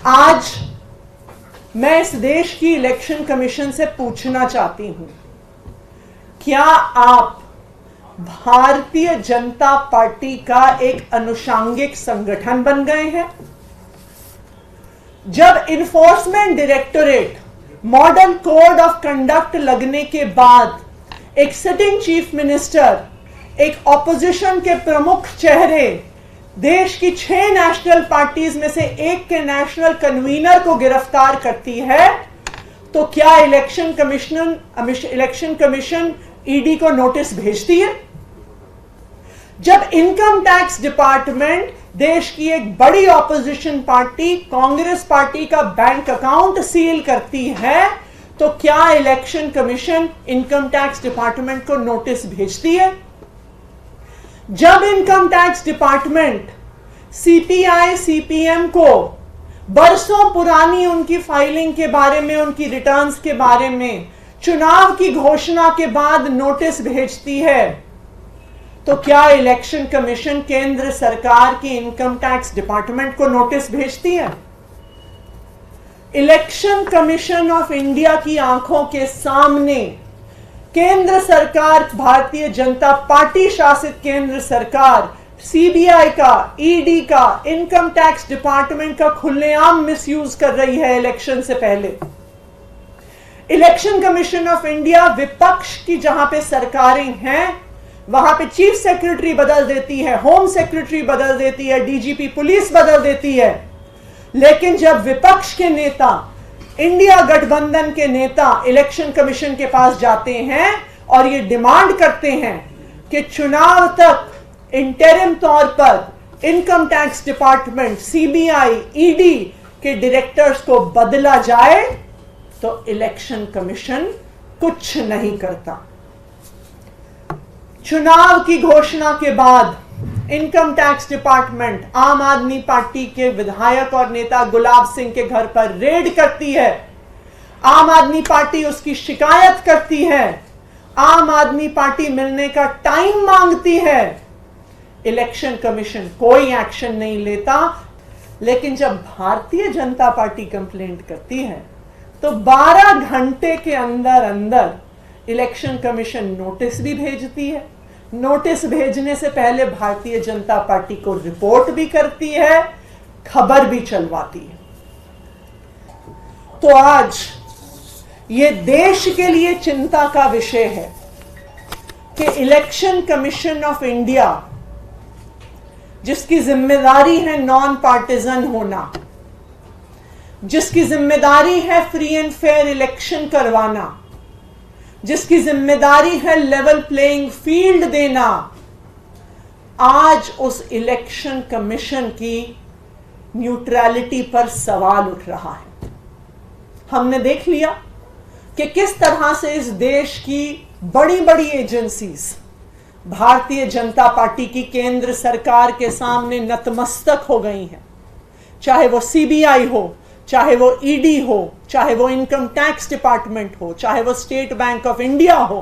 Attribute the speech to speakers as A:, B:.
A: आज मैं इस देश की इलेक्शन कमीशन से पूछना चाहती हूं, क्या आप भारतीय जनता पार्टी का एक अनुषांगिक संगठन बन गए हैं? जब enforcement directorate model code of conduct लगने के बाद एक सिटिंग चीफ मिनिस्टर, एक ऑपोजिशन के प्रमुख चेहरे, देश की 6 नेशनल पार्टीज में से एक के नेशनल कन्वीनर को गिरफ्तार करती है, तो क्या इलेक्शन कमीशन ईडी को नोटिस भेजती है? जब इनकम टैक्स डिपार्टमेंट देश की एक बड़ी ऑपोजिशन पार्टी कांग्रेस पार्टी का बैंक अकाउंट सील करती है, तो क्या election commission income tax department को नोटिस भेजती है? जब income tax department CPI CPM को बरसों पुरानी उनकी फाइलिंग के बारे में, उनकी रिटर्न्स के बारे में चुनाव की घोषणा के बाद नोटिस भेजती है, तो क्या इलेक्शन कमीशन केंद्र सरकार की इनकम टैक्स डिपार्टमेंट को नोटिस भेजती है? इलेक्शन कमीशन ऑफ इंडिया की आंखों के सामने केंद्र सरकार, भारतीय जनता पार्टी शासित केंद्र सरकार सीबीआई का, ईडी का, इनकम टैक्स डिपार्टमेंट का खुलेआम मिसयूज कर रही है इलेक्शन से पहले। इलेक्शन कमीशन ऑफ इंडिया विपक्ष की जहां पे सरकारें हैं, वहां पे चीफ सेक्रेटरी बदल देती है, होम सेक्रेटरी बदल देती है, डीजीपी पुलिस बदल देती है, लेकिन जब विपक्ष के नेता, इंडिया गठबंधन के नेता इलेक्शन कमीशन के पास जाते हैं और ये डिमांड करते हैं कि चुनाव तक इंटरिम तौर पर income tax department, CBI, ED के डायरेक्टर्स को बदला जाए, तो इलेक्शन कमीशन कुछ नहीं करता। चुनाव की घोषणा के बाद इनकम टैक्स डिपार्टमेंट आम आदमी पार्टी के विधायक और नेता गुलाब सिंह के घर पर रेड करती है। आम आदमी पार्टी उसकी शिकायत करती है। आम आदमी पार्टी मिलने का टाइम मांगती है। इलेक्शन कमीशन कोई एक्शन नहीं लेता, लेकिन जब भारतीय जनता पार्टी कंप्लेंट करती है, तो 12 घंटे के अंदर अंदर इलेक्शन कमीशन नोटिस भी भेजती है। नोटिस भेजने से पहले भारतीय जनता पार्टी को रिपोर्ट भी करती है, खबर भी चलवाती है। तो आज ये देश के लिए चिंता का विषय है कि इलेक्शन कमीशन ऑफ इंडिया, जिसकी जिम्मेदारी है नॉन पार्टिजन होना, जिसकी जिम्मेदारी है फ्री एंड फेयर इलेक्शन करवाना, जिसकी जिम्मेदारी है लेवल प्लेइंग फील्ड देना, आज उस इलेक्शन कमीशन की न्यूट्रलिटी पर सवाल उठ रहा है। हमने देख लिया कि किस तरह से इस देश की बड़ी बड़ी एजेंसीज भारतीय जनता पार्टी की केंद्र सरकार के सामने नतमस्तक हो गई हैं। चाहे वो सीबीआई हो, चाहे वो ईडी हो, चाहे वो इनकम टैक्स डिपार्टमेंट हो, चाहे वो स्टेट बैंक ऑफ इंडिया हो,